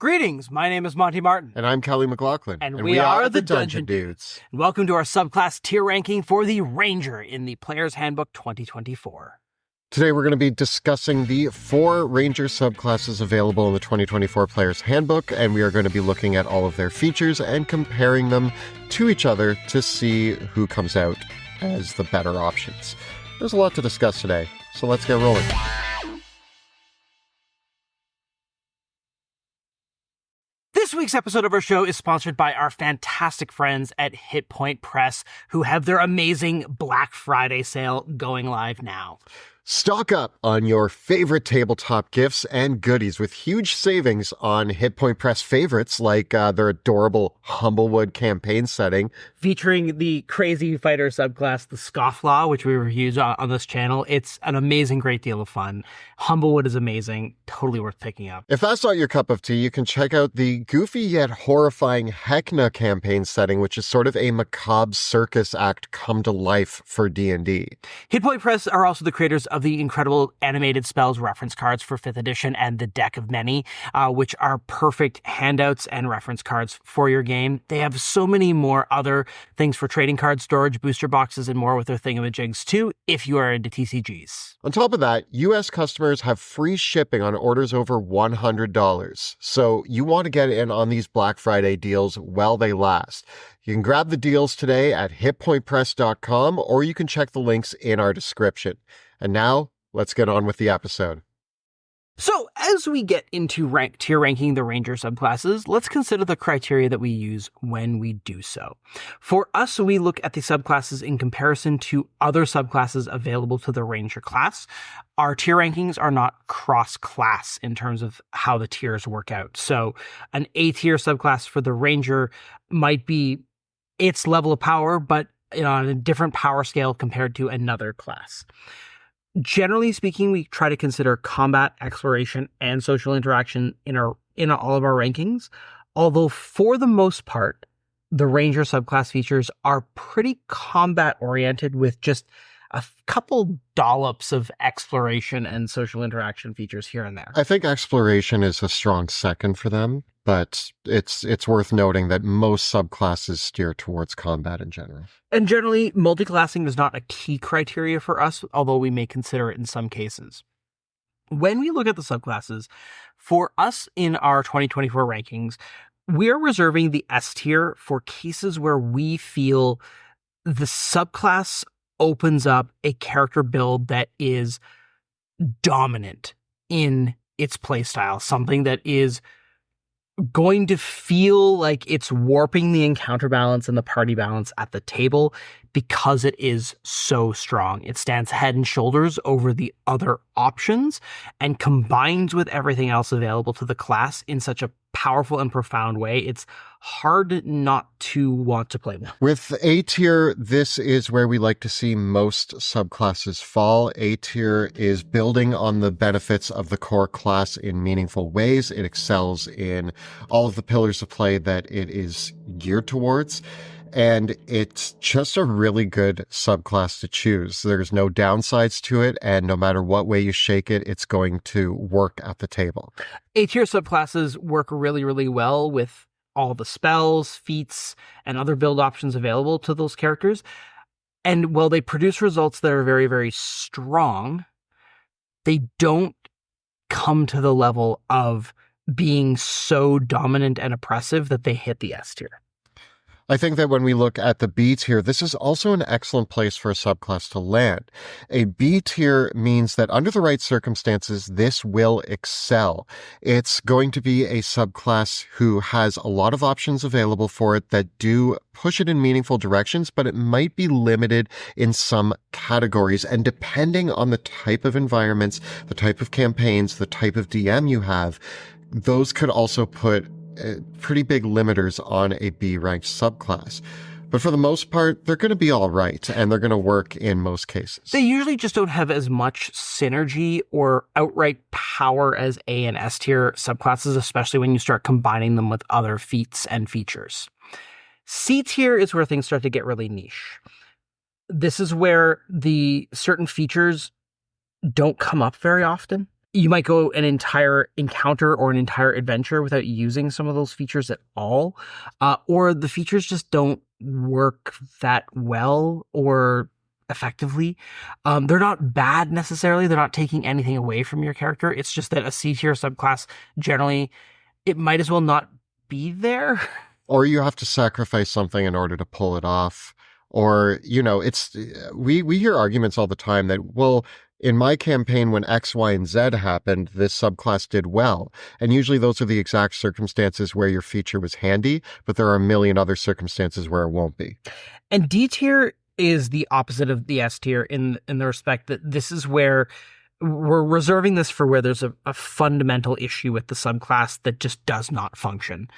Greetings, my name is Monty Martin. And I'm Kelly McLaughlin. And we are the Dungeon Dudes. Welcome to our subclass tier ranking for the Ranger in the Player's Handbook 2024. Today we're going to be discussing the 4 Ranger subclasses available in the 2024 Player's Handbook, and we are going to be looking at all of their features and comparing them to each other to see who comes out as the better options. There's a lot to discuss today, so let's get rolling. This week's episode of our show is sponsored by our fantastic friends at Hit Point Press, who have their amazing Black Friday sale going live now. Stock up on your favorite tabletop gifts and goodies with huge savings on Hit Point Press favorites like their adorable Humblewood campaign setting. Featuring the crazy fighter subclass, the Scofflaw, which we reviewed on this channel. It's an amazing, great deal of fun. Humblewood is amazing. Totally worth picking up. If that's not your cup of tea, you can check out the goofy yet horrifying Heckna campaign setting, which is sort of a macabre circus act come to life for D&D. Hit Point Press are also the creators of the incredible animated spells reference cards for 5th edition and the Deck of Many, which are perfect handouts and reference cards for your game. They have so many more other things for trading card storage, booster boxes, and more with their thingamajigs too, if you are into TCGs. On top of that, US customers have free shipping on orders over $100. So you want to get in on these Black Friday deals while they last. You can grab the deals today at hitpointpress.com, or you can check the links in our description. And now, let's get on with the episode. So, as we get into tier ranking the Ranger subclasses, let's consider the criteria that we use when we do so. For us, we look at the subclasses in comparison to other subclasses available to the Ranger class. Our tier rankings are not cross-class in terms of how the tiers work out. So, an A-tier subclass for the Ranger might be its level of power, but on a different power scale compared to another class. Generally speaking, we try to consider combat, exploration, and social interaction in all of our rankings. Although for the most part, the Ranger subclass features are pretty combat oriented with just a couple dollops of exploration and social interaction features here and there. I think exploration is a strong second for them, but it's worth noting that most subclasses steer towards combat in general. And generally, multiclassing is not a key criteria for us, although we may consider it in some cases. When we look at the subclasses, for us in our 2024 rankings, we're reserving the S tier for cases where we feel the subclass opens up a character build that is dominant in its playstyle, something that is going to feel like it's warping the encounter balance and the party balance at the table because it is so strong. It stands head and shoulders over the other options and combines with everything else available to the class in such a powerful and profound way. It's hard not to want to play them. With A tier, this is where we like to see most subclasses fall. A tier is building on the benefits of the core class in meaningful ways. It excels in all of the pillars of play that it is geared towards. And it's just a really good subclass to choose. There's no downsides to it, and no matter what way you shake it, it's going to work at the table. A-tier subclasses work really, really well with all the spells, feats, and other build options available to those characters. And while they produce results that are very, very strong, they don't come to the level of being so dominant and oppressive that they hit the S tier. I think that when we look at the B tier, this is also an excellent place for a subclass to land. A B tier means that under the right circumstances, this will excel. It's going to be a subclass who has a lot of options available for it that do push it in meaningful directions, but it might be limited in some categories. And depending on the type of environments, the type of campaigns, the type of DM you have, those could also put pretty big limiters on a B-ranked subclass. But for the most part, they're going to be all right, and they're going to work in most cases. They usually just don't have as much synergy or outright power as A and S tier subclasses, especially when you start combining them with other feats and features. C tier is where things start to get really niche. This is where the certain features don't come up very often. you might go an entire encounter or an entire adventure without using some of those features at all, or the features just don't work that well or effectively. They're not bad necessarily. They're not taking anything away from your character. It's just that a C tier subclass, generally, it might as well not be there. Or you have to sacrifice something in order to pull it off. Or, we hear arguments all the time that, well, in my campaign, when X, Y, and Z happened, this subclass did well. And usually those are the exact circumstances where your feature was handy, but there are a million other circumstances where it won't be. And D tier is the opposite of the S tier in the respect that this is where we're reserving this for where there's a fundamental issue with the subclass that just does not function.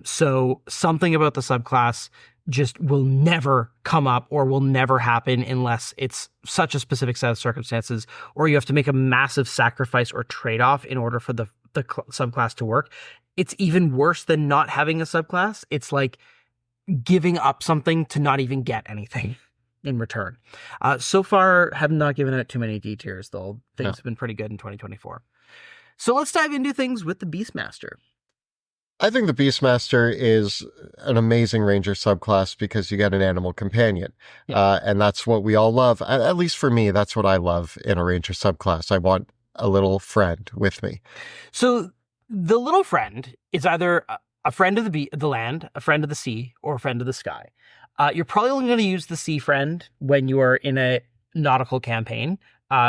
So something about the subclass just will never come up or will never happen unless it's such a specific set of circumstances, or you have to make a massive sacrifice or trade-off in order for the subclass to work. It's even worse than not having a subclass. It's like giving up something to not even get anything in return. So far, have not given it too many D tiers, though. Things have been pretty good in 2024. So let's dive into things with the Beastmaster. I think the Beastmaster is an amazing Ranger subclass because you get an animal companion. And that's what we all love. At least for me, that's what I love in a Ranger subclass. I want a little friend with me. So the little friend is either a friend of the land, a friend of the sea, or a friend of the sky. You're probably only going to use the sea friend when you are in a nautical campaign.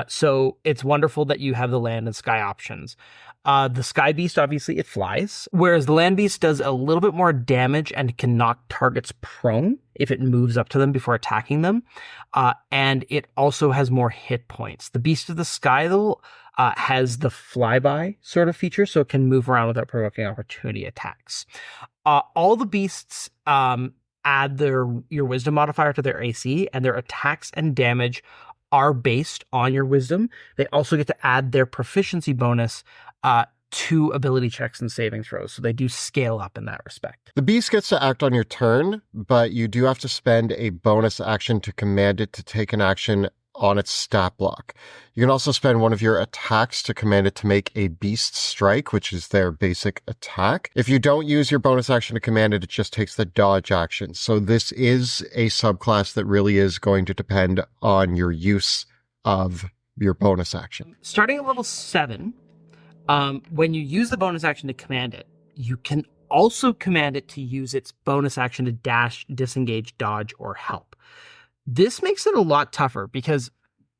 So it's wonderful that you have the land and sky options. The sky beast, obviously, it flies, whereas the land beast does a little bit more damage and can knock targets prone if it moves up to them before attacking them. And it also has more hit points. The beast of the sky, though, has the flyby sort of feature, so it can move around without provoking opportunity attacks. All the beasts add your wisdom modifier to their AC, and their attacks and damage are based on your wisdom. They also get to add their proficiency bonus to ability checks and saving throws. So they do scale up in that respect. The beast gets to act on your turn, but you do have to spend a bonus action to command it to take an action on its stat block. You can also spend one of your attacks to command it to make a beast strike, which is their basic attack. If you don't use your bonus action to command it, it just takes the dodge action. So this is a subclass that really is going to depend on your use of your bonus action. Starting at level 7, when you use the bonus action to command it, you can also command it to use its bonus action to dash, disengage, dodge, or help. This makes it a lot tougher because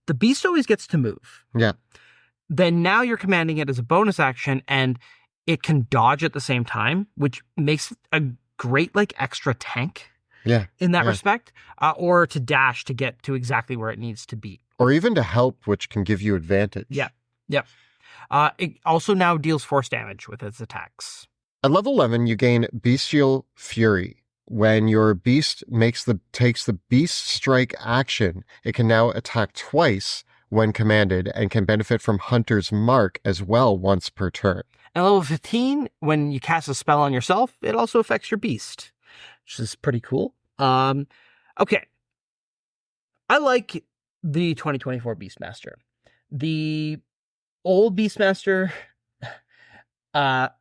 the beast always gets to move. Yeah. Then now you're commanding it as a bonus action and it can dodge at the same time, which makes it a great extra tank. Yeah. In that respect, or to dash to get to exactly where it needs to be. Or even to help, which can give you advantage. Yeah. Yep. It also now deals force damage with its attacks. At level 11, you gain Bestial Fury. When your beast takes the beast strike action, it can now attack twice when commanded and can benefit from Hunter's Mark as well once per turn. At level 15, when you cast a spell on yourself, it also affects your beast, which is pretty cool. Okay. I like the 2024 Beastmaster. The old Beastmaster, but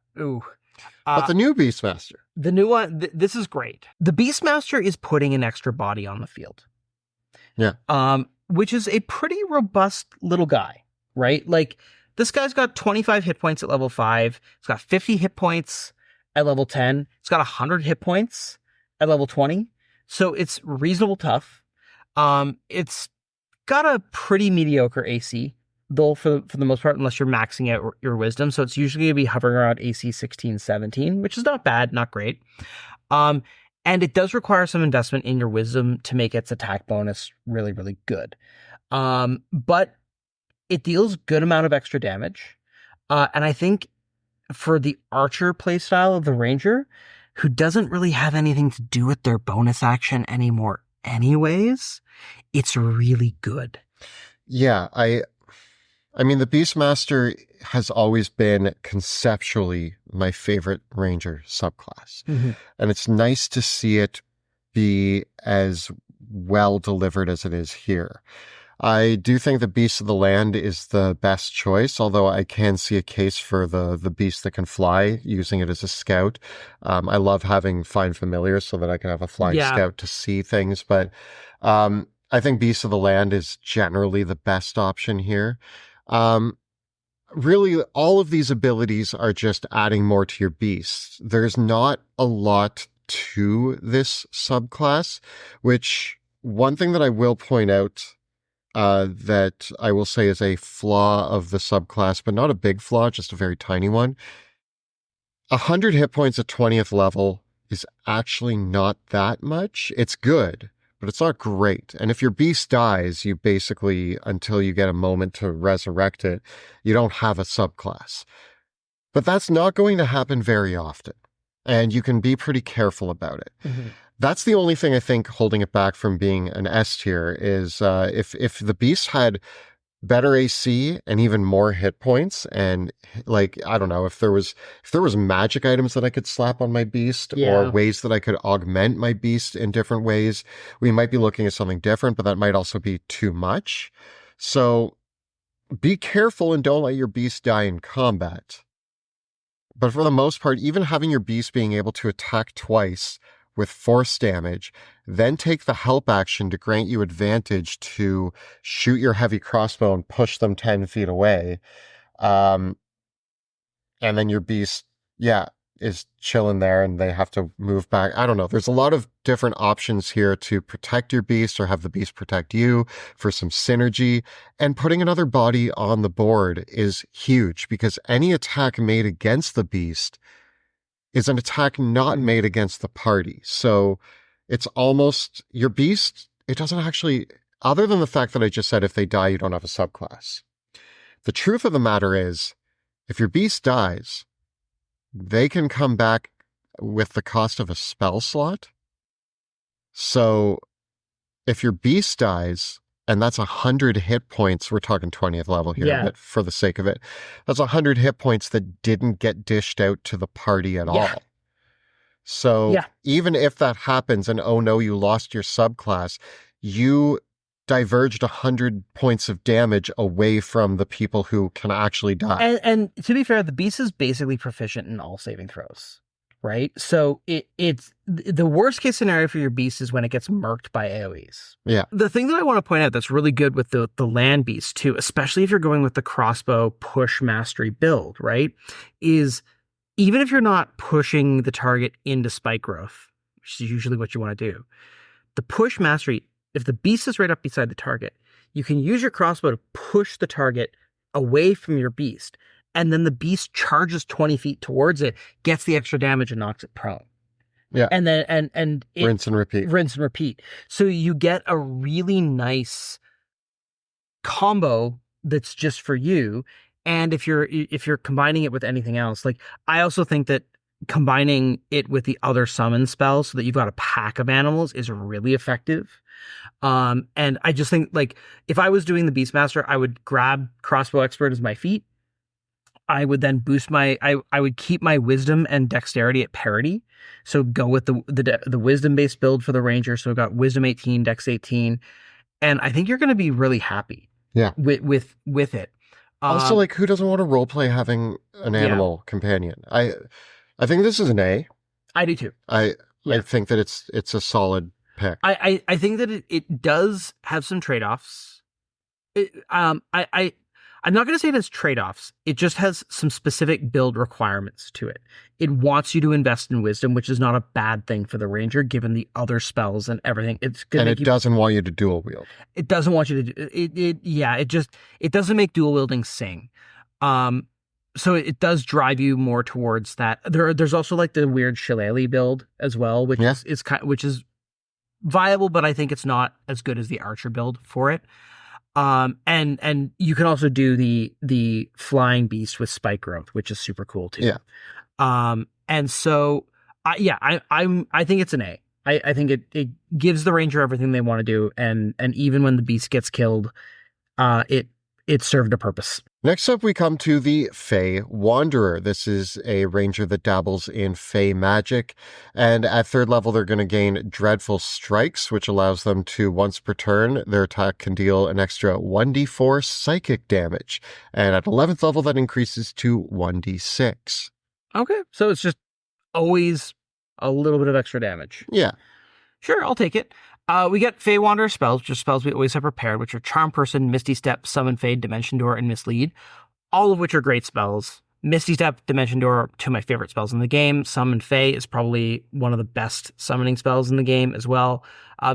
the new Beastmaster. The new one, this is great. The Beastmaster is putting an extra body on the field. Yeah. Which is a pretty robust little guy, right? This guy's got 25 hit points at level 5. It's got 50 hit points at level 10. It's got 100 hit points at level 20. So it's reasonable tough. It's got a pretty mediocre AC, though, for the most part, unless you're maxing out your wisdom. So it's usually going to be hovering around AC 16, 17, which is not bad, not great. And it does require some investment in your wisdom to make its attack bonus really, really good. But it deals good amount of extra damage. And I think for the archer playstyle of the ranger, who doesn't really have anything to do with their bonus action anymore anyways, it's really good. Yeah, I mean, the Beastmaster has always been conceptually my favorite Ranger subclass. Mm-hmm. And it's nice to see it be as well delivered as it is here. I do think the Beast of the Land is the best choice, although I can see a case for the beast that can fly, using it as a scout. I love having Find Familiars so that I can have a flying Yeah. scout to see things, but I think Beast of the Land is generally the best option here. Really, all of these abilities are just adding more to your beast. There's not a lot to this subclass, which one thing that I will point out that I will say is a flaw of the subclass, but not a big flaw, just a very tiny one. 100 hit points at 20th level is actually not that much. It's good, but it's not great. And if your beast dies, you basically, until you get a moment to resurrect it, you don't have a subclass. But that's not going to happen very often, and you can be pretty careful about it. Mm-hmm. That's the only thing I think holding it back from being an S tier is if the beast had better AC and even more hit points, and like I don't know, if there was magic items that I could slap on my beast or ways that I could augment my beast in different ways, we might be looking at something different, but that might also be too much. So be careful and don't let your beast die in combat. But for the most part, even having your beast being able to attack twice with force damage, then take the help action to grant you advantage to shoot your heavy crossbow and push them 10 feet away. And then your beast, is chilling there and they have to move back. I don't know. There's a lot of different options here to protect your beast or have the beast protect you for some synergy. And putting another body on the board is huge because any attack made against the beast is an attack not made against the party. So it's almost your beast. It doesn't actually, other than the fact that I just said if they die, you don't have a subclass. The truth of the matter is, if your beast dies, they can come back with the cost of a spell slot. So if your beast dies, and that's 100 hit points, we're talking 20th level here, but for the sake of it, that's 100 hit points that didn't get dished out to the party at all. So even if that happens and oh no, you lost your subclass, you diverged 100 points of damage away from the people who can actually die. And to be fair, the beast is basically proficient in all saving throws, right? So it's the worst case scenario for your beast is when it gets murked by AoEs. Yeah. The thing that I want to point out that's really good with the land beast too, especially if you're going with the crossbow push mastery build, right, is even if you're not pushing the target into spike growth, which is usually what you want to do, the push mastery, if the beast is right up beside the target, you can use your crossbow to push the target away from your beast, and then the beast charges 20 feet towards it, gets the extra damage, and knocks it prone. Yeah. And then and rinse and repeat. Rinse and repeat. So you get a really nice combo that's just for you. And if you're combining it with anything else, like I also think that combining it with the other summon spells so that you've got a pack of animals is really effective. And I just think, like, if I was doing the Beastmaster, I would grab Crossbow Expert as my feat. I would then boost I would keep my Wisdom and Dexterity at parity. So go with the Wisdom-based build for the Ranger. So I've got Wisdom 18, Dex 18. And I think you're going to be really happy with it. Also, like, who doesn't want to roleplay having an animal companion? I think this is an A. I do too. I think that it's a solid pick. I think that it does have some trade-offs. I'm not going to say it has trade-offs. It just has some specific build requirements to it. It wants you to invest in Wisdom, which is not a bad thing for the Ranger, given the other spells and everything. Doesn't want you to dual wield. It doesn't want you to do it. It doesn't make dual wielding sing. So it does drive you more towards that. There's also like the weird Shillelagh build as well, which is viable, but I think it's not as good as the Archer build for it. And you can also do the flying beast with spike growth, which is super cool too. Yeah. And so I think it's an A. I think it gives the Ranger everything they want to do, and even when the beast gets killed, it served a purpose. Next up, we come to the Fey Wanderer. This is a ranger that dabbles in Fey magic, and at 3rd level, they're going to gain Dreadful Strikes, which allows them to, once per turn, their attack can deal an extra 1d4 psychic damage, and at 11th level, that increases to 1d6. Okay, so it's just always a little bit of extra damage. Yeah. Sure, I'll take it. We get Fey Wanderer spells, which are spells we always have prepared, which are Charm Person, Misty Step, Summon Fade, Dimension Door, and Mislead, all of which are great spells. Misty Step, Dimension Door are 2 of my favorite spells in the game. Summon Fey is probably one of the best summoning spells in the game as well.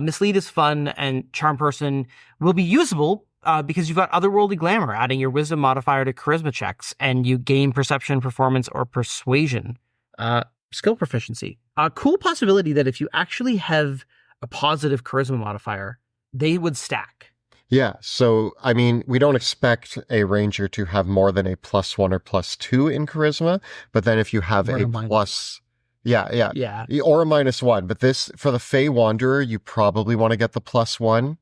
Mislead is fun, and Charm Person will be usable because you've got Otherworldly Glamour, adding your Wisdom modifier to Charisma checks, and you gain Perception, Performance, or Persuasion. Skill proficiency. A cool possibility that if you actually have a positive charisma modifier, they would stack. Yeah, so, I mean, we don't expect a ranger to have more than a +1 or +2 in charisma, but then if you have Or a a minus. plus... Yeah. Or a -1, but this, for the Fey Wanderer, you probably want to get the +1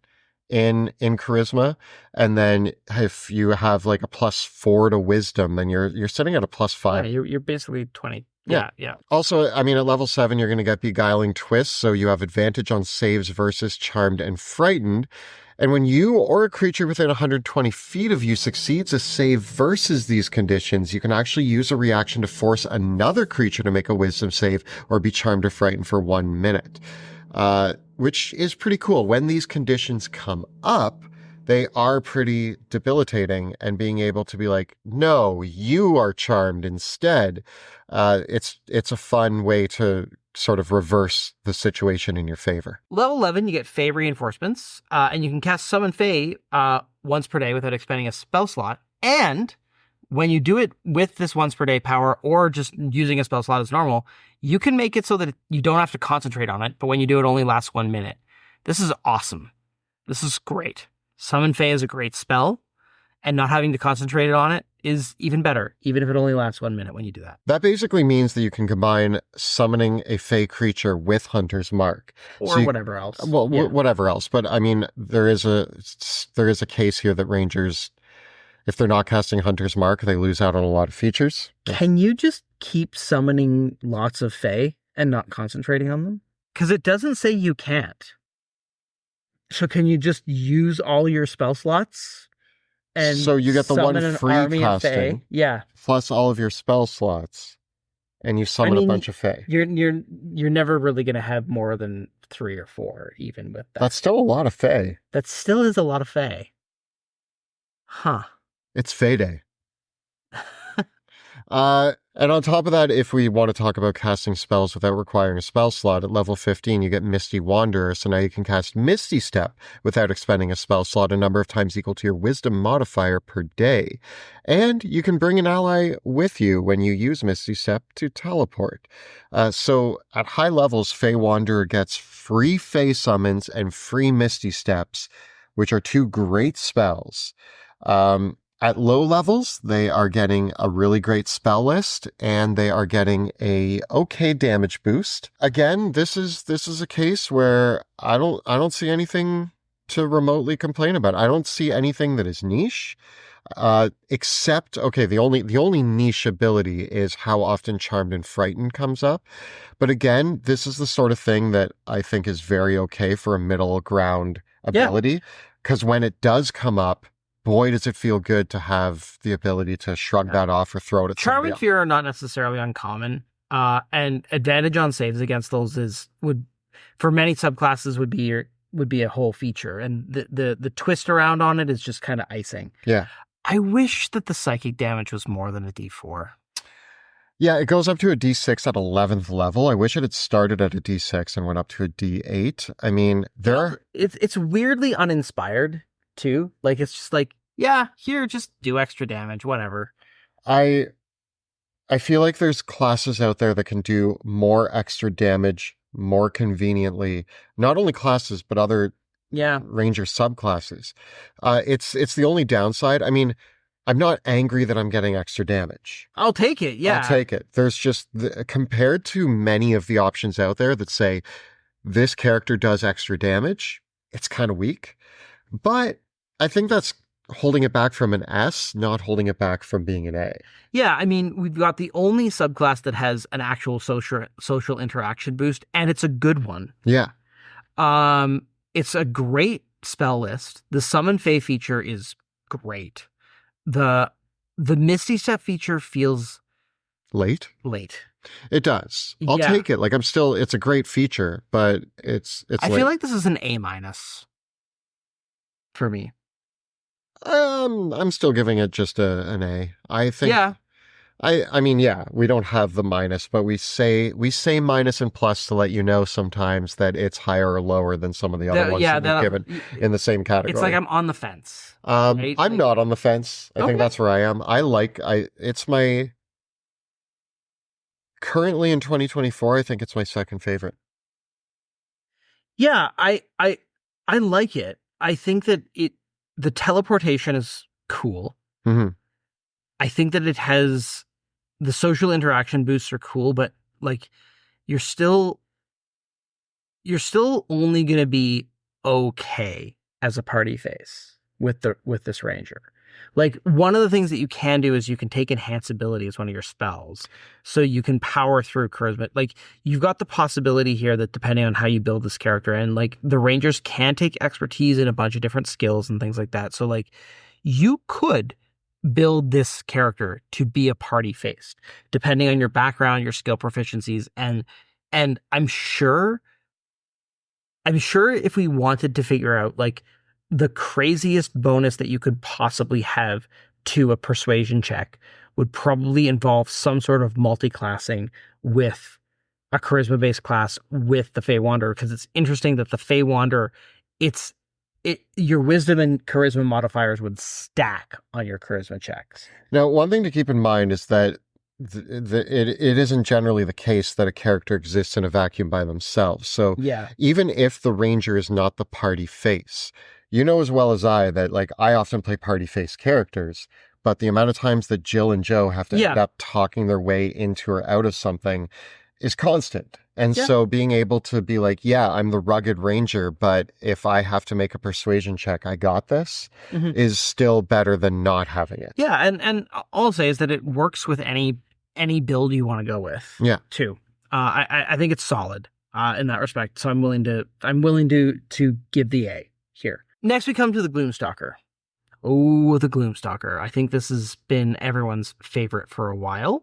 in charisma, and then if you have like a +4 to wisdom, then you're sitting at a +5. Yeah, you're basically 20. Yeah. Also, I mean, at level 7, you're going to get Beguiling Twist, so you have advantage on saves versus Charmed and Frightened. And when you or a creature within 120 feet of you succeeds a save versus these conditions, you can actually use a reaction to force another creature to make a wisdom save or be charmed or frightened for 1 minute, which is pretty cool. When these conditions come up, they are pretty debilitating, and being able to be like, no, you are charmed instead. It's a fun way to sort of reverse the situation in your favor. Level 11, you get Fey Reinforcements, and you can cast Summon Fey once per day without expending a spell slot. And when you do it with this once per day power or just using a spell slot as normal, you can make it so that you don't have to concentrate on it, but when you do it only lasts 1 minute. This is awesome. This is great. Summon Fey is a great spell, and not having to concentrate on it is even better, even if it only lasts 1 minute when you do that. That basically means that you can combine summoning a Fey creature with Hunter's Mark. Or whatever else. Well, whatever else. But I mean, there is a case here that Rangers, if they're not casting Hunter's Mark, they lose out on a lot of features. Can you just keep summoning lots of Fey and not concentrating on them? Because it doesn't say you can't. So can you just use all your spell slots? And so you get the one summon free an army of Fey? casting, Yeah, plus all of your spell slots, and you summon a bunch of Fey. You're never really going to have more than 3 or 4, even with that. That's still a lot of Fey. That still is a lot of Fey. Huh. It's Fey Day. And on top of that, if we want to talk about casting spells without requiring a spell slot, at level 15, you get Misty Wanderer, so now you can cast Misty Step without expending a spell slot a number of times equal to your Wisdom modifier per day. And you can bring an ally with you when you use Misty Step to teleport. So at high levels, Fey Wanderer gets free Fey summons and free Misty Steps, which are 2 great spells. At low levels, they are getting a really great spell list, and they are getting a okay damage boost. Again, this is a case where I don't see anything to remotely complain about. I don't see anything that is niche, except, okay, the only niche ability is how often Charmed and Frightened comes up. But again, this is the sort of thing that I think is very okay for a middle ground ability, because when it does come up, boy, does it feel good to have the ability to shrug that off or throw it at Charm somebody and else. Fear are not necessarily uncommon, and advantage on saves against those would for many subclasses would be a whole feature, and the twist around on it is just kind of icing. Yeah. I wish that the psychic damage was more than a D4. Yeah, it goes up to a D6 at 11th level. I wish it had started at a D6 and went up to a D8. I mean, It's weirdly uninspired, too. Like, it's just like, yeah, here, just do extra damage, whatever. I feel like there's classes out there that can do more extra damage more conveniently. Not only classes, but other Ranger subclasses. It's the only downside. I mean, I'm not angry that I'm getting extra damage. I'll take it, yeah. I'll take it. There's just, compared to many of the options out there that say, this character does extra damage, it's kind of weak. But I think that's holding it back from an S, not holding it back from being an A. Yeah, I mean, we've got the only subclass that has an actual social interaction boost, and it's a good one. Yeah. It's a great spell list. The Summon Fey feature is great. The Misty Step feature feels Late? It does. I'll take it. Like, it's a great feature, but it's I late. feel like this is an A- for me. I'm still giving it just an A. I think. Yeah. I mean, yeah, we don't have the minus, but we say minus and plus to let you know sometimes that it's higher or lower than some of the other ones that we've given in the same category. It's like I'm on the fence. Right? I'm not on the fence. I think that's where I am. It's my currently in 2024. I think it's my second favorite. Yeah, I like it. I think that the teleportation is cool. Mm-hmm. I think that it has the social interaction boosts are cool, but like you're still only going to be okay as a party face with this ranger. Like, one of the things that you can do is you can take enhance ability as one of your spells, so you can power through charisma. Like, you've got the possibility here that depending on how you build this character, and like the rangers can take expertise in a bunch of different skills and things like that. So like you could build this character to be a party face depending on your background, your skill proficiencies, and I'm sure if we wanted to figure out like the craziest bonus that you could possibly have to a persuasion check would probably involve some sort of multi-classing with a charisma-based class with the Fey Wanderer, because it's interesting that the Fey Wanderer, your wisdom and charisma modifiers would stack on your charisma checks. Now, one thing to keep in mind is that it isn't generally the case that a character exists in a vacuum by themselves. So even if the ranger is not the party face, you know as well as I that like I often play party face characters, but the amount of times that Jill and Joe have to end up talking their way into or out of something is constant. And so being able to be like, yeah, I'm the rugged ranger, but if I have to make a persuasion check, I got this, is still better than not having it. Yeah, and all I'll say is that it works with any build you want to go with. Yeah. Too. I think it's solid in that respect. So I'm willing to give the A here. Next we come to the Gloom Stalker. Oh, the Gloom Stalker. I think this has been everyone's favorite for a while.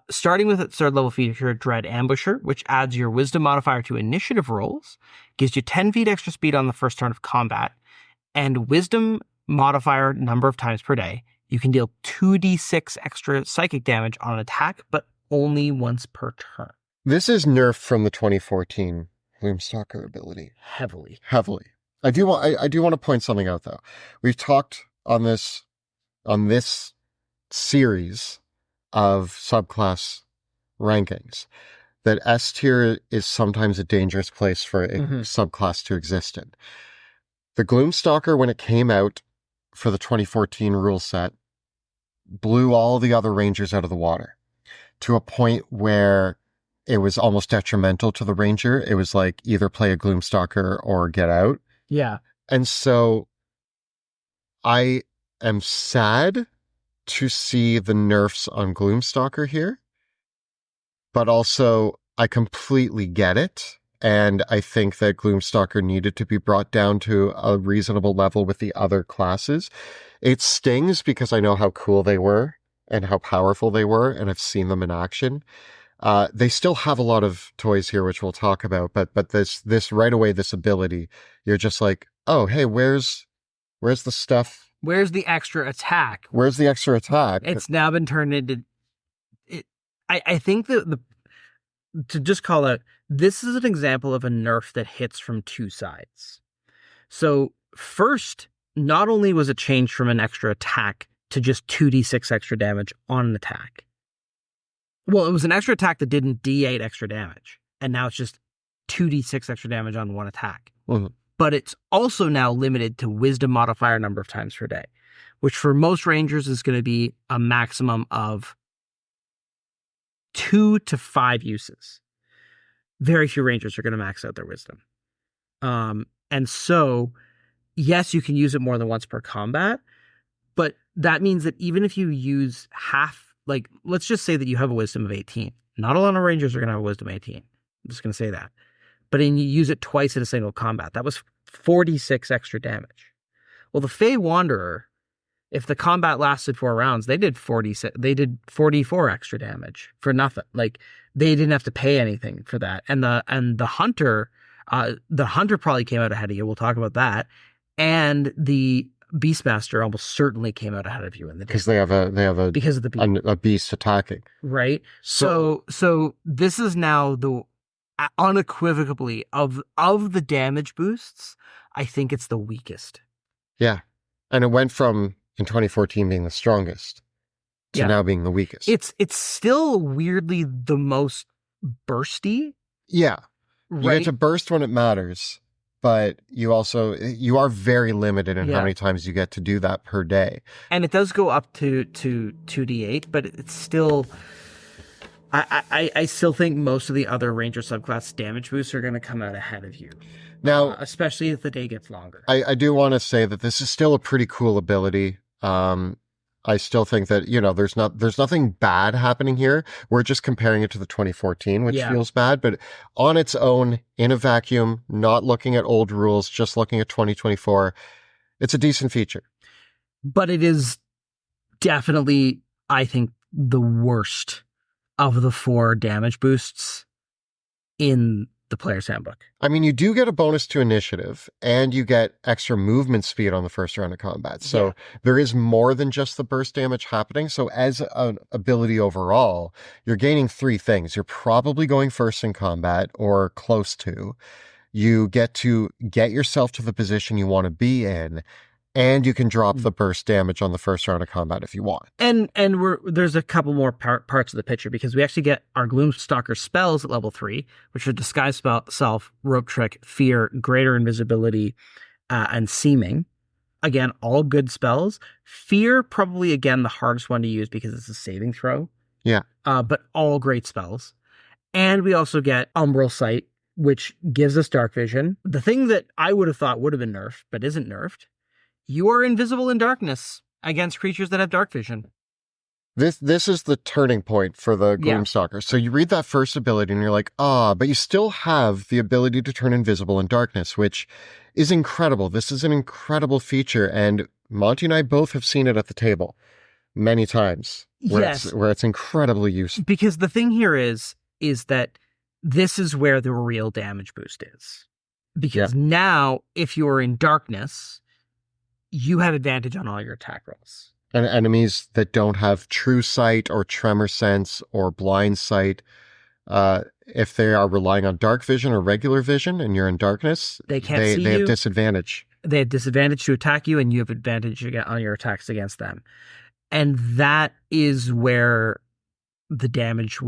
Starting with its third level feature, Dread Ambusher, which adds your wisdom modifier to initiative rolls, gives you 10 feet extra speed on the first turn of combat, and wisdom modifier number of times per day. You can deal 2d6 extra psychic damage on an attack, but only once per turn. This is nerfed from the 2014 Gloom Stalker ability. Heavily. I do want to point something out though. We've talked on this series of subclass rankings that S tier is sometimes a dangerous place for a subclass to exist in. The Gloom Stalker, when it came out for the 2014 rule set, blew all the other rangers out of the water to a point where it was almost detrimental to the ranger. It was like either play a Gloom Stalker or get out. Yeah. And so I am sad to see the nerfs on Gloom Stalker here, but also I completely get it. And I think that Gloom Stalker needed to be brought down to a reasonable level with the other classes. It stings because I know how cool they were and how powerful they were, and I've seen them in action. They still have a lot of toys here, which we'll talk about, but this right away, this ability, you're just like, oh, hey, where's the stuff? Where's the extra attack? It's now been turned into it. I think that to just call out, this is an example of a nerf that hits from two sides. So first, not only was it changed from an extra attack to just 2d6 extra damage on an attack. Well, it was an extra attack that didn't d8 extra damage, and now it's just 2d6 extra damage on one attack. Mm-hmm. But it's also now limited to wisdom modifier number of times per day, which for most rangers is going to be a maximum of 2 to 5 uses. Very few rangers are going to max out their wisdom. And so yes, you can use it more than once per combat, but that means that even if you use half, like, let's just say that you have a wisdom of 18. Not a lot of rangers are going to have a wisdom 18. I'm just going to say that. But then you use it twice in a single combat. That was 46 extra damage. Well, the Fey Wanderer, if the combat lasted 4 rounds, they did 44 extra damage for nothing. Like, they didn't have to pay anything for that. And the hunter probably came out ahead of you. We'll talk about that. And the Beastmaster almost certainly came out ahead of you in the because they have a because of the beast. A beast attacking, right? So this is now the unequivocally of the damage boosts, I think it's the weakest. Yeah, and it went from in 2014 being the strongest to now being the weakest. It's still weirdly the most bursty. Yeah, right? You get to burst when it matters, but you are very limited in how many times you get to do that per day. And it does go up to 2d8, but it's still, I still think most of the other Ranger subclass damage boosts are going to come out ahead of you. Now, especially if the day gets longer. I do want to say that this is still a pretty cool ability. I still think that, there's nothing bad happening here. We're just comparing it to the 2014, which feels bad, but on its own, in a vacuum, not looking at old rules, just looking at 2024, it's a decent feature. But it is definitely, I think, the worst of the 4 damage boosts in the player's handbook. I mean, you do get a bonus to initiative, and you get extra movement speed on the first round of combat. So there is more than just the burst damage happening. So as an ability overall, you're gaining 3 things. You're probably going first in combat or close to. You get to get yourself to the position you want to be in, and you can drop the burst damage on the first round of combat if you want. And there's a couple more parts of the picture, because we actually get our Gloom Stalker spells at level 3, which are Disguise Self, Rope Trick, Fear, Greater Invisibility, and Seeming. Again, all good spells. Fear, probably, again, the hardest one to use because it's a saving throw. Yeah. But all great spells. And we also get Umbral Sight, which gives us Dark Vision. The thing that I would have thought would have been nerfed, but isn't nerfed, you are invisible in darkness against creatures that have dark vision. This is the turning point for the Gloom Stalker. So you read that first ability and you're like, but you still have the ability to turn invisible in darkness, which is incredible. This is an incredible feature, and Monty and I both have seen it at the table many times where it's incredibly useful. Because the thing here is that this is where the real damage boost is. Because now, if you are in darkness, you have advantage on all your attack rolls. And enemies that don't have true sight or tremor sense or blind sight, if they are relying on dark vision or regular vision and you're in darkness, they can't see you. They have disadvantage. They have disadvantage to attack you, and you have advantage on your attacks against them. And that is where the damage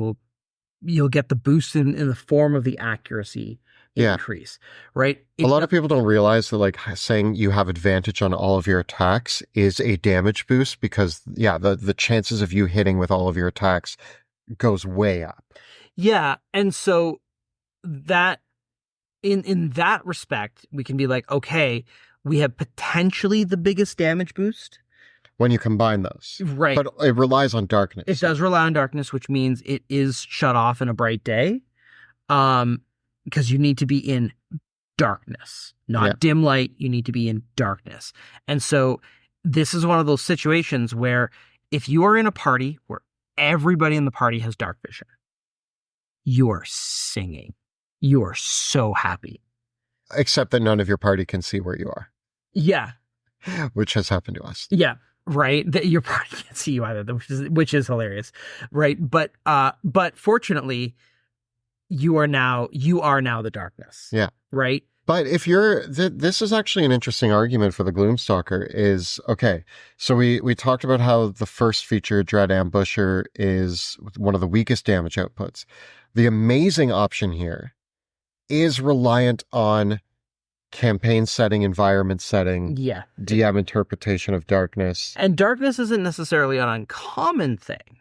you'll get the boost in the form of the accuracy increase, right? A lot of people don't realize that, like, saying you have advantage on all of your attacks is a damage boost, because the chances of you hitting with all of your attacks goes way up. Yeah, and so that in that respect, we can be like, okay, we have potentially the biggest damage boost when you combine those. Right. But it relies on darkness. It does rely on darkness, which means it is shut off in a bright day. Because you need to be in darkness, not dim light. You need to be in darkness. And so this is one of those situations where if you are in a party where everybody in the party has dark vision, you are singing. You are so happy. Except that none of your party can see where you are. Yeah. Which has happened to us. Yeah. Right. That your party can't see you either, which is hilarious. Right. But fortunately, you are now the darkness. Yeah. Right. But if you're, this is actually an interesting argument for the Gloom Stalker is, okay, so we talked about how the first feature, Dread Ambusher, is one of the weakest damage outputs. The amazing option here is reliant on campaign setting, environment setting, DM interpretation of darkness. And darkness isn't necessarily an uncommon thing.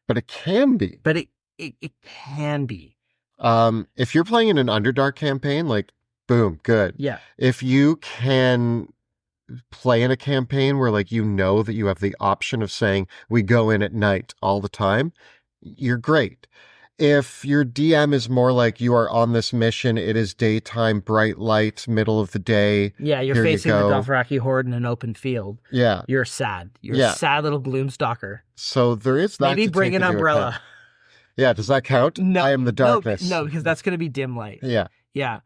But it can be. But it can be. If you're playing in an Underdark campaign, like Boom, good. Yeah. If you can play in a campaign where like you know that you have the option of saying we go in at night all the time, you're great. If your DM is more like you are on this mission, it is daytime, bright light, middle of the day. Yeah, you're here facing you the go. Dothraki horde in an open field. Yeah. You're sad. You're a sad little Gloom Stalker. So there is that. Maybe to bring take an into umbrella. account. Yeah, does that count? No, I am the darkness. No, because that's going to be dim light. Yeah. Yeah.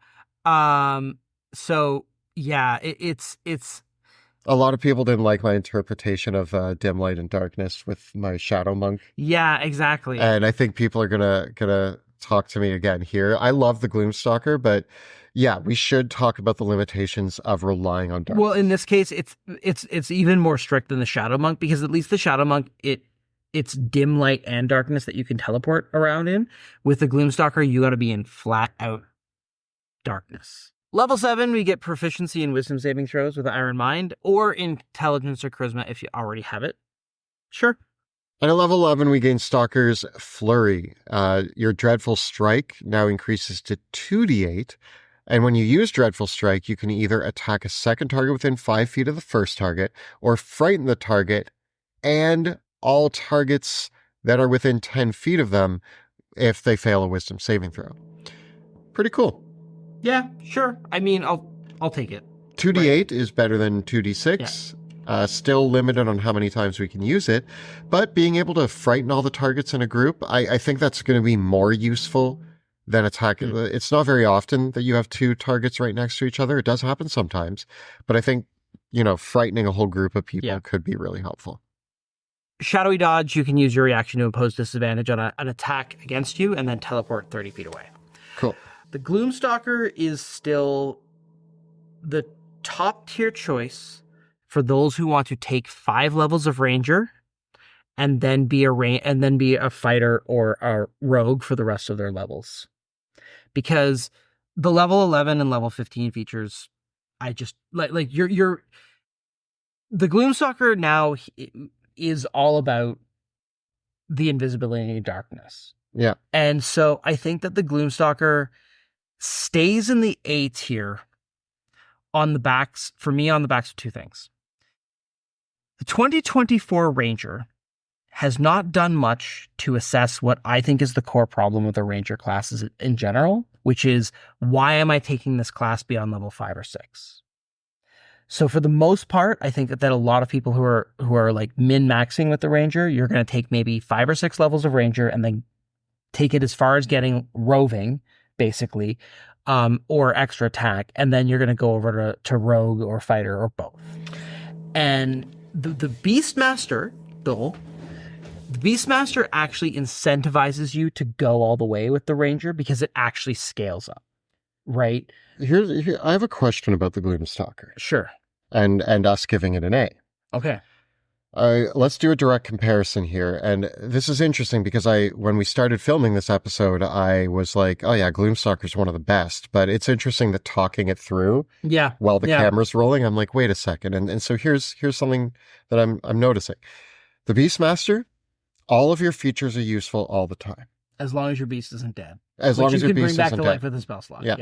So yeah, it's a lot of people didn't like my interpretation of dim light and darkness with my shadow monk. Yeah, exactly. And I think people are gonna talk to me again here. I love the Gloom Stalker, but yeah, we should talk about the limitations of relying on darkness. Well, in this case, it's even more strict than the shadow monk, because at least the shadow monk it's dim light and darkness that you can teleport around in. With the Gloom Stalker, you got to be in flat out darkness. Level 7, we get proficiency in wisdom saving throws with Iron Mind, or intelligence or charisma if you already have it. Sure. And at level 11, we gain Stalker's Flurry. Your Dreadful Strike now increases to 2d8. And when you use Dreadful Strike, you can either attack a second target within 5 feet of the first target, or frighten the target and all targets that are within 10 feet of them if they fail a wisdom saving throw. Pretty cool. Yeah, sure. I mean, I'll take it. 2d8 is better than 2d6. Yeah. Still limited on how many times we can use it, but being able to frighten all the targets in a group, I think that's going to be more useful than attacking. It's not very often that you have two targets right next to each other. It does happen sometimes, but I think, frightening a whole group of people could be really helpful. Shadowy Dodge, you can use your reaction to impose disadvantage on an attack against you and then teleport 30 feet away. Cool. The Gloom Stalker is still the top tier choice for those who want to take 5 levels of Ranger and then be a fighter or a rogue for the rest of their levels. Because the level 11 and level 15 features, I just like you're the Gloom Stalker now is all about the invisibility and darkness. Yeah. And so I think that the Gloom Stalker stays in the A tier on the backs of two things. The 2024 Ranger has not done much to assess what I think is the core problem with the Ranger classes in general, which is, why am I taking this class beyond level 5 or 6? So for the most part, I think that a lot of people who are like min-maxing with the Ranger, you're going to take maybe 5 or 6 levels of Ranger and then take it as far as getting roving, basically, or extra attack, and then you're going to go over to rogue or fighter or both. And the Beastmaster, though, the Beastmaster actually incentivizes you to go all the way with the Ranger because it actually scales up, right? Here, I have a question about the Gloom Stalker. Sure. And us giving it an A. Okay. Let's do a direct comparison here. And this is interesting because when we started filming this episode, I was like, oh yeah, Gloom Stalker is one of the best. But it's interesting that talking it through while the camera's rolling, I'm like, wait a second. And so here's something that I'm noticing. The Beastmaster, all of your features are useful all the time. As long as your beast isn't dead. As long as your beast isn't dead. You can bring back to life with a spell slot. Yeah.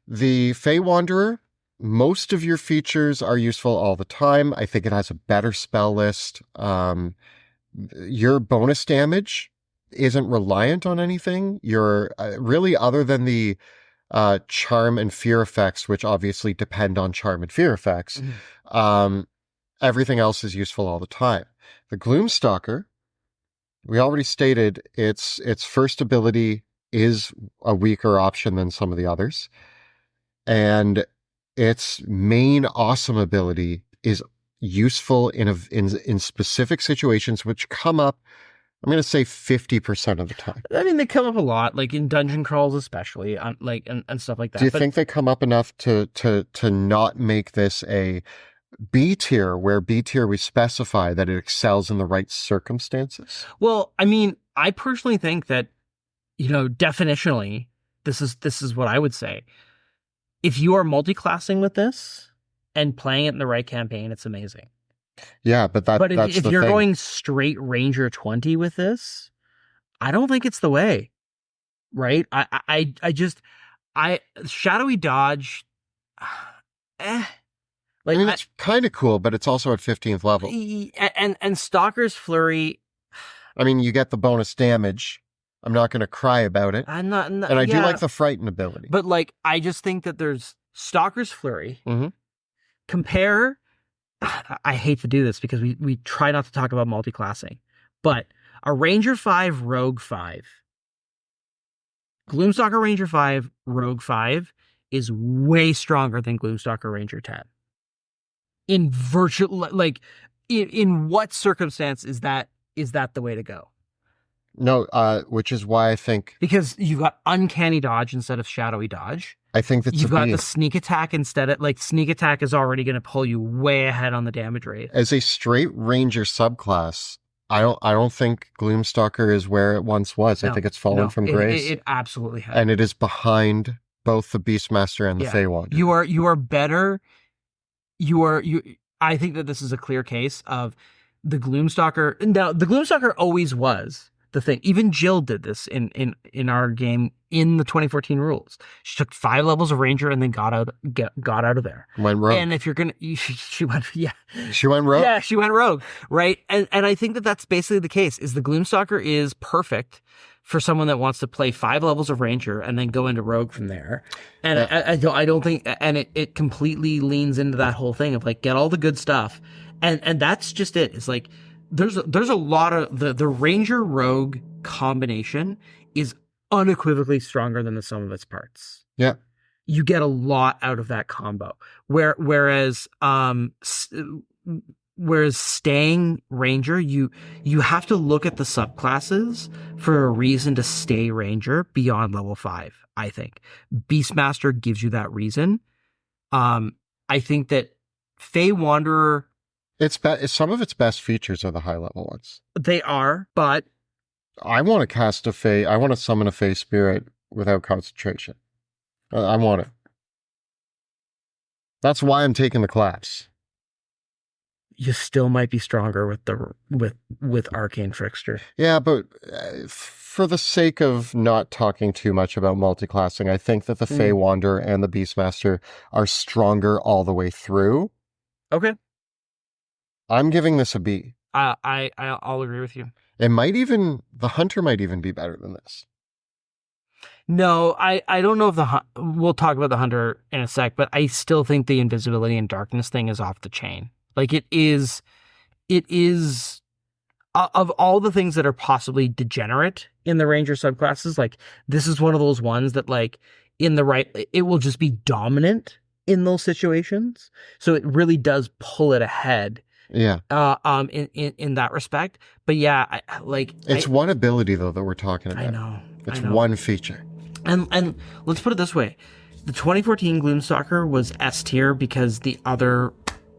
The Fey Wanderer, most of your features are useful all the time. I think it has a better spell list. Your bonus damage isn't reliant on anything. You're really, other than the charm and fear effects, which obviously depend on charm and fear effects, everything else is useful all the time. The Gloom Stalker, we already stated its first ability is a weaker option than some of the others. And its main awesome ability is useful in specific situations which come up, I'm going to say 50% of the time. I mean, they come up a lot, like in dungeon crawls especially, and stuff like that. Do you think they come up enough to not make this a B tier, where B tier we specify that it excels in the right circumstances? Well, I mean, I personally think that, definitionally, this is what I would say. If you are multi-classing with this and playing it in the right campaign, it's amazing. Yeah, but that's if you're going straight Ranger 20 with this, I don't think it's the way, right? I Shadowy Dodge, eh. I mean, it's kind of cool, but it's also at 15th level. And Stalker's Flurry. I mean, you get the bonus damage. I'm not going to cry about it. I'm not, and I do like the Frighten ability. But like, I just think that there's Stalker's Flurry. Mm-hmm. Compare. I hate to do this because we try not to talk about multi-classing, but a Ranger 5, Rogue 5. Gloom Stalker Ranger 5, Rogue 5 is way stronger than Gloom Stalker Ranger 10. In in what circumstance is that the way to go? No, which is why I think... Because you've got Uncanny Dodge instead of Shadowy Dodge. I think that's You've got the Sneak Attack instead of... Like, Sneak Attack is already going to pull you way ahead on the damage rate. As a straight Ranger subclass, I don't think Gloom Stalker is where it once was. I think it's fallen from grace. It absolutely has. And it is behind both the Beastmaster and the Fey Wanderer. You are better... I think that this is a clear case of the Gloom Stalker. Now, the Gloom Stalker always was the thing. Even Jill did this in our game in the 2014 rules. She took 5 levels of Ranger and then got out of there. Went rogue. And if you're gonna, she went, yeah. She went rogue. Yeah, she went rogue, right? And I think that that's basically the case. Is the Gloom Stalker is perfect for someone that wants to play 5 levels of Ranger and then go into Rogue from there. And I don't think, and it completely leans into that whole thing of like, get all the good stuff. And that's just it. It's like, there's a lot of the Ranger Rogue combination is unequivocally stronger than the sum of its parts. Yeah. You get a lot out of that combo. Whereas staying Ranger, you have to look at the subclasses for a reason to stay Ranger beyond level 5, I think. Beastmaster gives you that reason. I think that Fey Wanderer... some of its best features are the high level ones. They are, but... I want to cast a Fey... I want to summon a Fey Spirit without concentration. I want it. That's why I'm taking the class. You still might be stronger with Arcane Trickster. Yeah, but for the sake of not talking too much about multiclassing, I think that the Fey Wanderer and the Beastmaster are stronger all the way through. Okay. I'm giving this a B. I'll agree with you. The Hunter might even be better than this. No, I don't know if we'll talk about the Hunter in a sec, but I still think the invisibility and darkness thing is off the chain. Like it is of all the things that are possibly degenerate in the Ranger subclasses, like this is one of those ones that like it will just be dominant in those situations. So it really does pull it ahead. Yeah. In that respect. But yeah, it's one ability though that we're talking about. I know. It's one feature. And let's put it this way. The 2014 Gloom Stalker was S tier because the other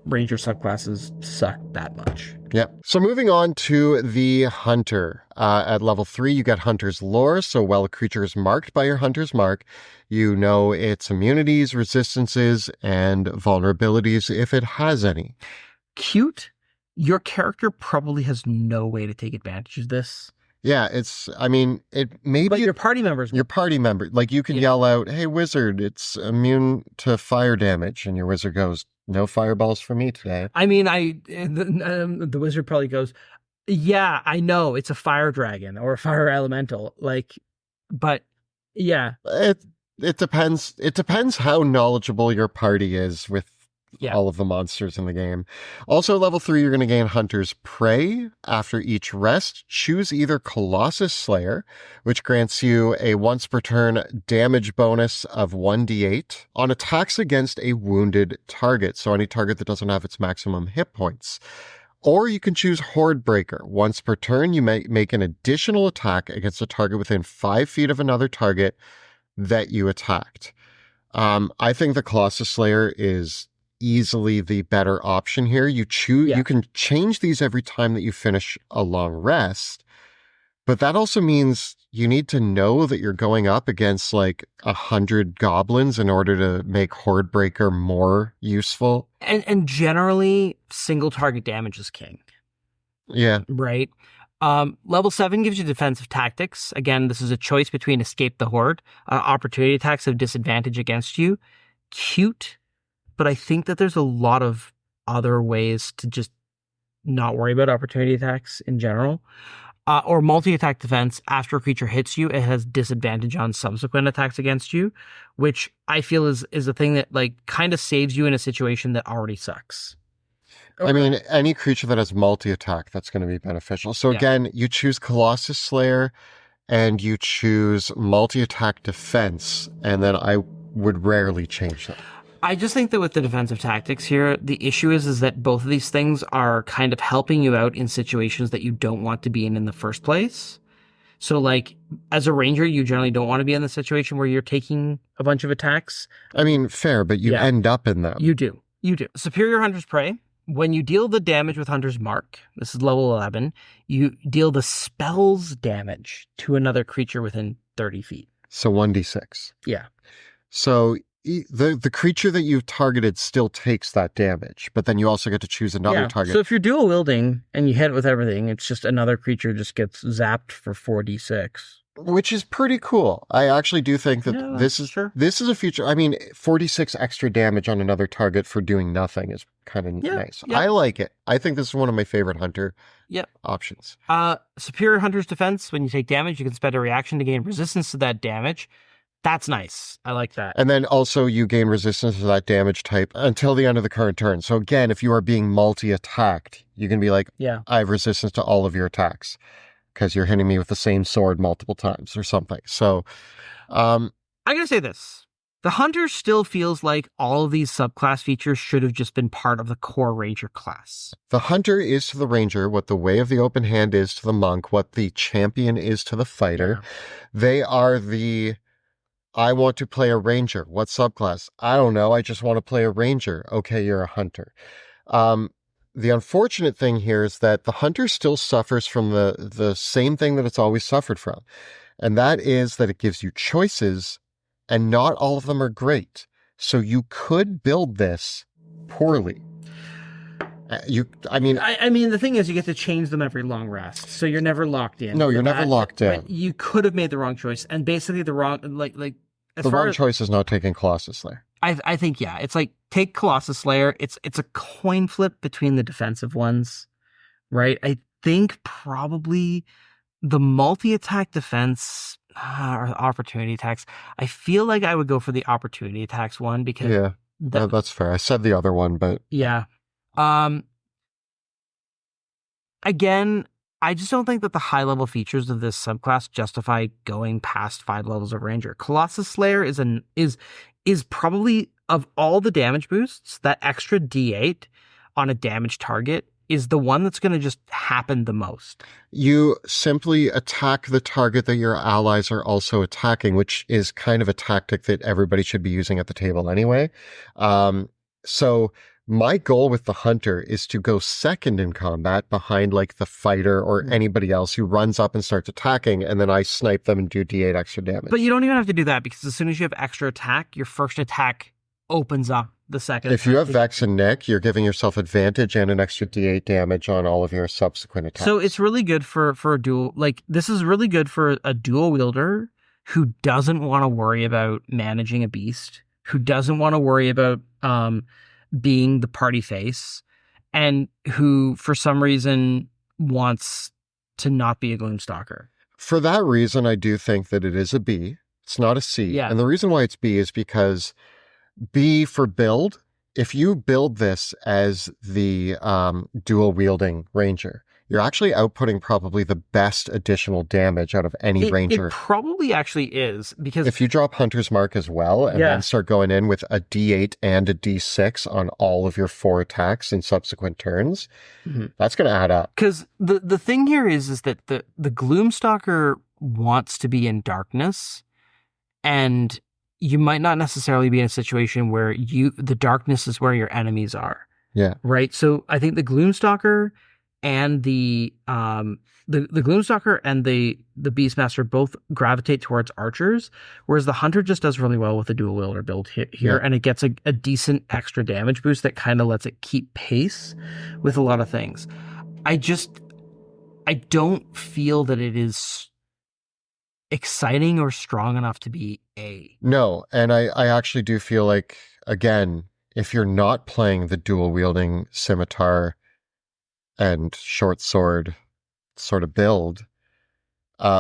Ranger subclasses suck that much. Yep. So moving on to the Hunter. At level 3, you get Hunter's Lore. So while a creature is marked by your Hunter's Mark, you know its immunities, resistances, and vulnerabilities if it has any. Cute. Your character probably has no way to take advantage of this. Yeah, it maybe... But your party members... Your party member. Like, you can yell out, hey, wizard, it's immune to fire damage. And your wizard goes, no fireballs for me today. I mean, the wizard probably goes, yeah, I know, it's a fire dragon or a fire elemental. Like, but, yeah. It depends. It depends how knowledgeable your party is with all of the monsters in the game. Also, level 3, you're going to gain Hunter's Prey. After each rest, choose either Colossus Slayer, which grants you a once per turn damage bonus of 1d8 on attacks against a wounded target. So any target that doesn't have its maximum hit points. Or you can choose Horde Breaker. Once per turn, you may make an additional attack against a target within 5 feet of another target that you attacked. I think the Colossus Slayer is easily the better option here. You can change these every time that you finish a long rest, but that also means you need to know that you're going up against like 100 goblins in order to make Horde Breaker more useful. And generally, single target damage is king. Yeah. Right? Level 7 gives you defensive tactics. Again, this is a choice between escape the horde. Opportunity attacks have disadvantage against you. Cute, but I think that there's a lot of other ways to just not worry about opportunity attacks in general. Or multi-attack defense. After a creature hits you, it has disadvantage on subsequent attacks against you, which I feel is a thing that like kind of saves you in a situation that already sucks. I mean, any creature that has multi-attack, that's going to be beneficial. So again, you choose Colossus Slayer and you choose multi-attack defense, and then I would rarely change them. I just think that with the defensive tactics here, the issue is that both of these things are kind of helping you out in situations that you don't want to be in the first place. So like as a ranger, you generally don't want to be in the situation where you're taking a bunch of attacks. I mean, fair, but you end up in them. You do. Superior Hunter's Prey. When you deal the damage with Hunter's Mark, this is level 11, you deal the spell's damage to another creature within 30 feet. So 1d6. Yeah. So the creature that you've targeted still takes that damage, but then you also get to choose another target. So if you're dual wielding and you hit it with everything, it's just another creature just gets zapped for 4d6. Which is pretty cool. I actually do think that this is a feature. I mean, 46 extra damage on another target for doing nothing is kind of nice. I like it. I think this is one of my favorite hunter options. Superior Hunter's Defense. When you take damage, you can spend a reaction to gain resistance to that damage. That's nice. I like that. And then also you gain resistance to that damage type until the end of the current turn. So again, if you are being multi-attacked, you can be like, I have resistance to all of your attacks because you're hitting me with the same sword multiple times or something. So I gotta say this. The Hunter still feels like all of these subclass features should have just been part of the core Ranger class. The Hunter is to the Ranger what the Way of the Open Hand is to the Monk, what the Champion is to the Fighter. Yeah. They are the... I want to play a Ranger. What subclass? I don't know. I just want to play a Ranger. Okay, you're a Hunter. The unfortunate thing here is that the Hunter still suffers from the same thing that it's always suffered from. And that is that it gives you choices, and not all of them are great. So you could build this poorly. I mean, the thing is, you get to change them every long rest, so you're never locked in. No, you're never locked in. But you could have made the wrong choice, and basically the wrong choice is not taking Colossus Slayer. I think it's like take Colossus Slayer. It's a coin flip between the defensive ones, right? I think probably the multi-attack defense or opportunity attacks. I feel like I would go for the opportunity attacks one because that's fair. I said the other one, but again, I just don't think that the high level features of this subclass justify going past 5 levels of Ranger. Colossus Slayer is probably, of all the damage boosts, that extra D8 on a damage target is the one that's going to just happen the most. You simply attack the target that your allies are also attacking, which is kind of a tactic that everybody should be using at the table anyway. So my goal with the Hunter is to go second in combat behind like the Fighter or anybody else who runs up and starts attacking, and then I snipe them and do D8 extra damage. But you don't even have to do that, because as soon as you have extra attack, your first attack opens up the second. If you have Vex and Nick, you're giving yourself advantage and an extra D8 damage on all of your subsequent attacks. So it's really good for a dual, like this is really good for a dual wielder who doesn't want to worry about managing a beast, who doesn't want to worry about being the party face, and who for some reason wants to not be a Gloom Stalker. For that reason, I do think that it is a B. It's not a C. Yeah. And the reason why it's B is because B for build, if you build this as the dual wielding Ranger, you're actually outputting probably the best additional damage out of any Ranger. It probably actually is, because if you drop Hunter's Mark as well and then start going in with a D8 and a D6 on all of your 4 attacks in subsequent turns, that's going to add up. Because the thing here is that the Gloom Stalker wants to be in darkness, and you might not necessarily be in a situation where the darkness is where your enemies are. Yeah. Right? So I think the Gloom Stalker and the Gloom Stalker and the Beastmaster both gravitate towards archers, whereas the Hunter just does really well with the dual wielder build here, and it gets a decent extra damage boost that kind of lets it keep pace with a lot of things. I I don't feel that it is exciting or strong enough to be A. No, and I actually do feel like, again, if you're not playing the dual wielding scimitar and short sword sort of build,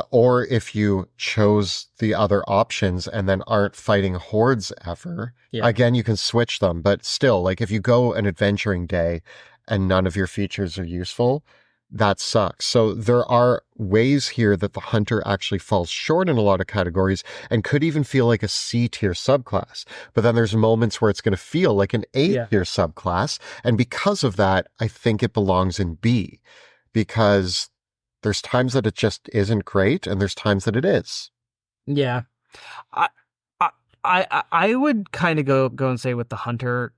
or if you chose the other options and then aren't fighting hordes ever, again, you can switch them. But still, like if you go an adventuring day and none of your features are useful, that sucks. So there are ways here that the hunter actually falls short in a lot of categories and could even feel like a C tier subclass. But then there's moments where it's going to feel like an A tier subclass. And because of that, I think it belongs in B, because there's times that it just isn't great, and there's times that it is. Yeah, I would kind of go and say with the hunter,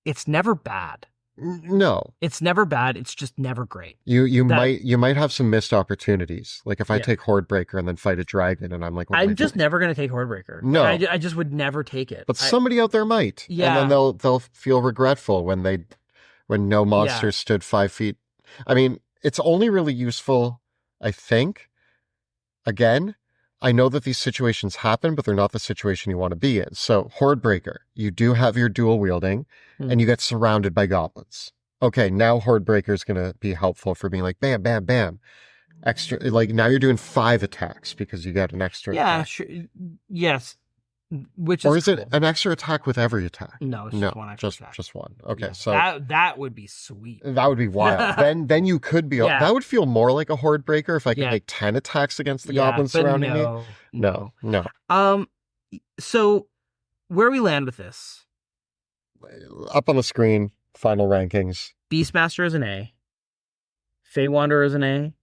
it's never bad. No, it's never bad. It's just never great. You might have some missed opportunities. Like if I take Hordebreaker and then fight a dragon, and I'm like, I'm just never going to take Hordebreaker. No, I just would never take it. But somebody out there might. Yeah, and then they'll feel regretful when no monster stood 5 feet. I mean, it's only really useful, I think. Again, I know that these situations happen, but they're not the situation you want to be in. So, Hordebreaker, you do have your dual wielding, and you get surrounded by goblins. Okay, now Hordebreaker is going to be helpful for being like, bam, bam, bam. Extra, like now you're doing 5 attacks because you got an extra attack. Sure. Yes. Or is it an extra attack with every attack? No, it's just one extra attack. Just one. Okay, so that would be sweet. That would be wild. then you could be. That would feel more like a Hordebreaker if I could make 10 attacks against the goblins surrounding me. No. So where we land with this? Up on the screen. Final rankings. Beastmaster is an A. Fey Wanderer is an A.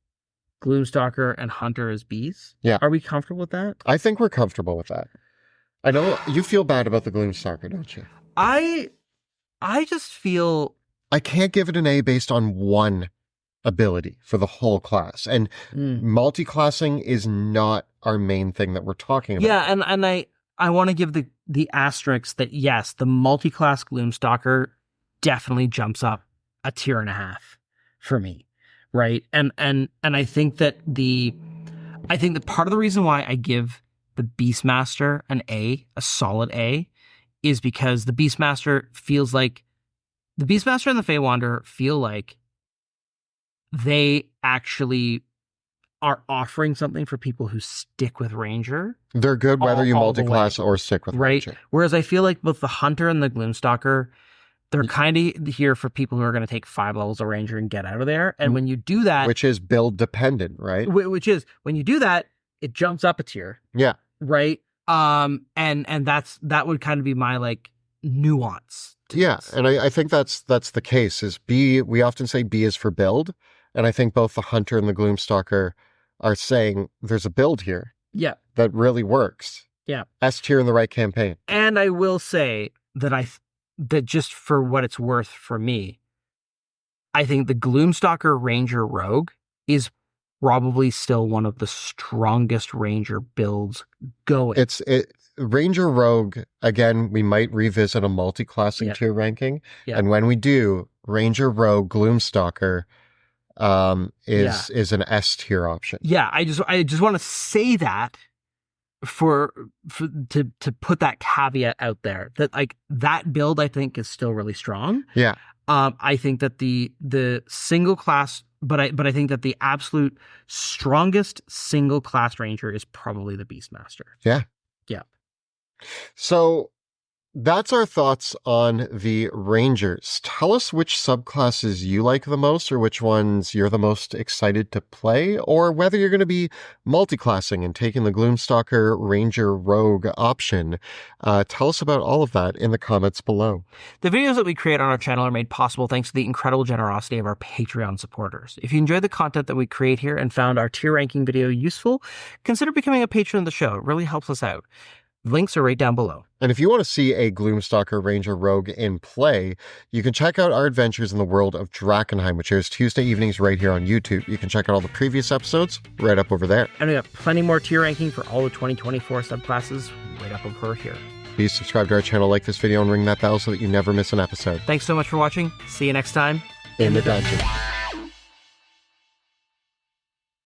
Gloom Stalker and Hunter is Bs. Yeah. Are we comfortable with that? I think we're comfortable with that. I know you feel bad about the Gloom Stalker, don't you? I just feel I can't give it an A based on one ability for the whole class. And multi-classing is not our main thing that we're talking about. Yeah, and I want to give the asterisk that yes, the multi-class Gloom Stalker definitely jumps up a tier and a half for me. Right? And I think that part of the reason why I give the Beastmaster an A, a solid A, is because the Beastmaster and the Fey Wanderer feel like they actually are offering something for people who stick with Ranger. They're good whether you multi-class or stick with Ranger. Whereas I feel like both the Hunter and the Gloom Stalker, they're kind of here for people who are going to take 5 levels of Ranger and get out of there. And when you do that... Which is build dependent, right? Which is, when you do that, it jumps up a tier. Yeah. Right? And that would kind of be my, like, nuance. Yeah, and I think that's the case. Is B, we often say B is for build, and I think both the Hunter and the Gloom Stalker are saying there's a build here. Yeah. That really works. Yeah. S tier in the right campaign. And I will say that that just for what it's worth for me, I think the Gloom Stalker Ranger Rogue is probably still one of the strongest Ranger builds going. Ranger Rogue, again, we might revisit a multi-classing tier ranking. Yeah. And when we do, Ranger Rogue Gloom Stalker is an S tier option. Yeah, I just want to say that to put that caveat out there that like that build I think is still really strong. Yeah. I think that the single class, but I think that the absolute strongest single class Ranger is probably the Beastmaster. Yeah. Yeah. So that's our thoughts on the Rangers. Tell us which subclasses you like the most, or which ones you're the most excited to play, or whether you're going to be multi-classing and taking the Gloom Stalker Ranger Rogue option. Tell us about all of that in the comments below. The videos that we create on our channel are made possible thanks to the incredible generosity of our Patreon supporters. If you enjoy the content that we create here and found our tier ranking video useful, consider becoming a patron of the show. It really helps us out. Links are right down below. And if you want to see a Gloom Stalker Ranger Rogue in play, you can check out our adventures in the world of Drakenheim, which airs Tuesday evenings right here on YouTube. You can check out all the previous episodes right up over there. And we got plenty more tier ranking for all the 2024 subclasses right up over here. Please subscribe to our channel, like this video, and ring that bell so that you never miss an episode. Thanks so much for watching. See you next time in the dungeon.